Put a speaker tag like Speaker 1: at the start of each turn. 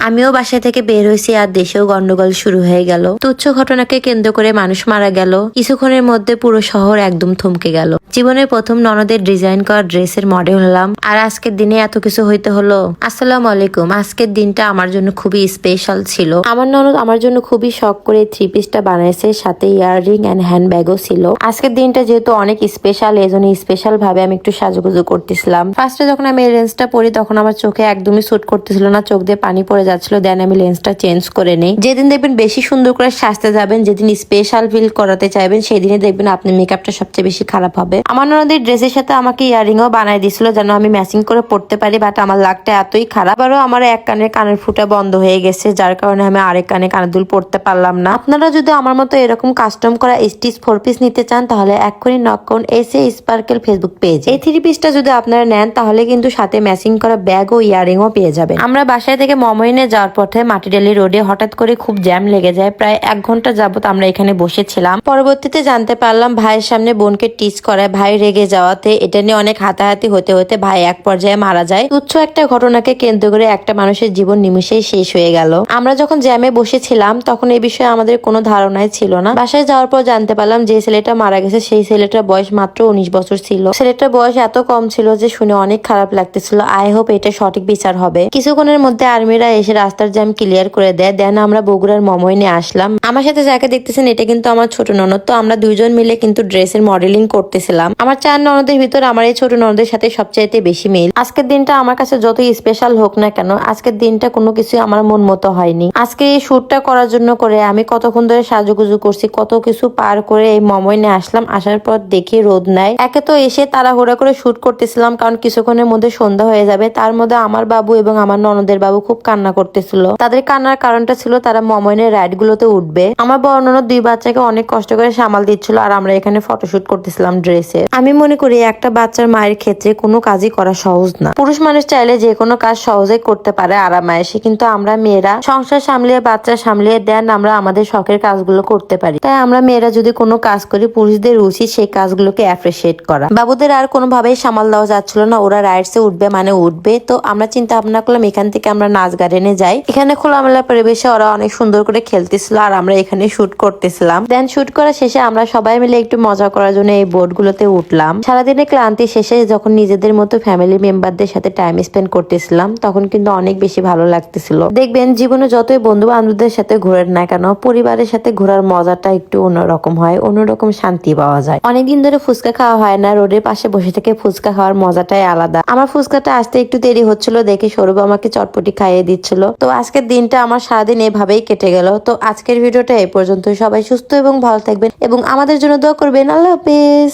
Speaker 1: আমিও বাসা থেকে বের হয়েছি আর দেশেও গন্ডগোল শুরু হয়ে গেল। তুচ্ছ ঘটনাকে কেন্দ্র করে মানুষ মারা গেল। কিছুক্ষণের মধ্যে পুরো শহর একদম থমকে গেল। জীবনের প্রথম ননদের ডিজাইন করা ড্রেসের মডেল হলাম, আর আজকের দিনে এত কিছু হইতে হলো। আসসালামু আলাইকুম। আজকের দিনটা আমার জন্য খুবই স্পেশাল ছিল। আমার ননদ আমার জন্য খুবই শখ করে থ্রি পিসটা বানাইছে, সাথে ইয়াররিং এন্ড হ্যান্ড ব্যাগও ছিল। আজকের দিনটা যেহেতু অনেক স্পেশাল, এই জন্য স্পেশাল ভাবে আমি একটু সাজুগুজু করতেছিলাম। ফার্স্টে যখন আমি এই লেন্সটা পরি তখন আমার চোখে একদমই স্যুট করতেছিল না, চোখ দিয়ে পানি পড়ে যাচ্ছিল। দেন আমি লেন্সটা চেঞ্জ করে নেই। যেদিন দেখবেন বেশি সুন্দর করে সাজতে যাবেন, যেদিন স্পেশাল ফিল করাতে চাইবেন, সেদিনই দেখবেন আপনার মেকআপটা সবচেয়ে বেশি খারাপ হবে। আমার ননদের ড্রেসের সাথে আমাকে ইয়ারিংও বানাই দিছিল যেন আমি ম্যাচিং করে পড়তে পারি, বাট আমার লাগটা এতই খারাপ। আবারও আমার এক কানের ফুটা বন্ধ হয়ে গেছে, যার কারণে আমি আরেক কানের দুল পড়তে পারলাম না। আপনারা যদি আমার মতো এরকম কাস্টম করা স্টিচ 4 পিস নিতে চান তাহলে এক্ষুনি নক করুন এসে স্পার্কেল ফেসবুক পেজ। এই 3 পিসটা যদি আপনারা নেন তাহলে কিন্তু সাথে ম্যাচিং করা ব্যাগ ও ইয়ারিংও পেয়ে যাবেন। আমরা বাসায় থেকে মমইনে যাওয়ার পথে মাটিডালি রোডে হঠাৎ করে খুব জ্যাম লেগে যায়। প্রায় 1 ঘন্টা যাবত আমরা এখানে বসেছিলাম। পরবর্তীতে জানতে পারলাম ভাইয়ের সামনে বোনকে টিচ করায় ভাই রেগে যাওয়াতে এটা নিয়ে অনেক হাতাহাতি হতে হতে ভাই এক পর্যায়ে মারা যায়। তুচ্ছ একটা ঘটনাকে কেন্দ্র করে একটা মানুষের জীবন নিমিশেই শেষ হয়ে গেল। আমরা যখন জ্যামে বসেছিলাম তখন এই বিষয়ে আমাদের কোনো ধারণাই ছিল না। বাসায় যাওয়ার পর জানতে পারলাম যে ছেলেটা মারা গেছে সেই ছেলেটার বয়স মাত্র 19 বছর ছিল। ছেলেটার বয়স এত কম ছিল যে শুনে অনেক খারাপ লাগতেছিল। আই হোপ এটা সঠিক বিচার হবে। কিছুক্ষণের মধ্যে আর্মিরা এসে রাস্তার জ্যাম ক্লিয়ার করে দেয়। দেন আমরা বগুড়ার মমইনে আসলাম। আমার সাথে যাকে দেখতেছেন এটা কিন্তু আমার ছোট ননদ। তো আমরা দুইজন মিলে কিন্তু ড্রেসের মডেলিং করতেছিলাম। আমার 4 ননদের ভিতর আমার এই ছোট ননদের সাথে সবচাইতে বেশি মিল। আজকের দিনটা আমার কাছে যতই স্পেশাল হোক না কেন, আজকের দিনটা কোনো কিছু আমার মন মতো হয়নি। আজকে এই শুটটা করার জন্য করে আমি কতক্ষণ ধরে সাজুগুজু করছি, কত কিছু পার করে এই মমইনে আসলাম। আসার পর দেখি রোদ নাই। একে তো এসে তাড়াহুড়া করে শুট করতেছিলাম কারণ কিছুক্ষণের মধ্যে সন্ধ্যা হয়ে যাবে। তার মধ্যে আমার বাবু এবং আমার ননদের বাবু খুব কান্না করতেছিল। তাদের কান্নার কারণটা ছিল তারা মমইনের রাইড গুলোতে উঠবে। আমার বড় ননদ 2 বাচ্চাকে অনেক কষ্ট করে সামাল দিচ্ছিল আর আমরা এখানে ফটোশুট করতেছিলাম ড্রেসের। আমি মনে করি একটা বাচ্চার মায়ের ক্ষেত্রে কোনো কাজই করা সহজ না। পুরুষ মানুষ চাইলে যে কোনো কাজ সহজে করতে পারে আরামায়েসে, কিন্তু আমরা মেয়েরা সংসার সামলিয়ে বাচ্চা সামলিয়ে দেন আমরা আমাদের শখের কাজগুলো করতে পারি। তাই আমরা মেয়েরা যদি কোনো কাজ করি পুরুষদের উচিত সেই কাজগুলোকে অ্যাপ্রিসিয়েট করা। বাবুদের আর কোনোভাবেই সামাল দেওয়া যাচ্ছিল না, ওরা রাইডসে উঠবে মানে উঠবে। তো আমরা চিন্তা ভাবনা করলাম এখান থেকে আমরা নাচ গার্ডেনে যাই। এখানে খোলামেলা পরিবেশে ওরা অনেক সুন্দর করে খেলতেছিল আর আমরা এখানে শুট করতেছিলাম। দেন শুট করা শেষে আমরা সবাই মিলে একটু মজা করার জন্য এই বোট গুলোতে উঠলাম। সারাদিনে ক্লান্তি শেষে যখন নিজেদের মতো ফ্যামিলি মেম্বারদের সাথে টাইম স্পেন্ড করতেছিলাম তখন কিন্তু অনেক বেশি ভালো লাগতেছিল। দেখবেন জীবনে যতই বন্ধু বান্ধবদের সাথে ঘোরেন না কেন, পরিবারের সাথে ঘোরার মজাটা একটু অন্যরকম হয়, অন্যরকম শান্তি পাওয়া যায়। অনেকদিন ধরে ফুচকা খাওয়া হয় না, রোডের পাশে বসে থেকে ফুচকা খাওয়ার মজাটাই আলাদা। আমার ফুচকাটা আসতে একটু দেরি হচ্ছিল দেখে সৌরভ আমাকে চটপটি খাইয়ে দিচ্ছিল। তো আজকের দিনটা আমার সারাদিন এভাবেই কেটে গেল। তো আজকের ভিডিওটা এই পর্যন্ত। সবাই সুস্থ এবং ভালো থাকবেন এবং আমাদের জন্য দোয়া করবেন। আল্লাহ হাফেজ।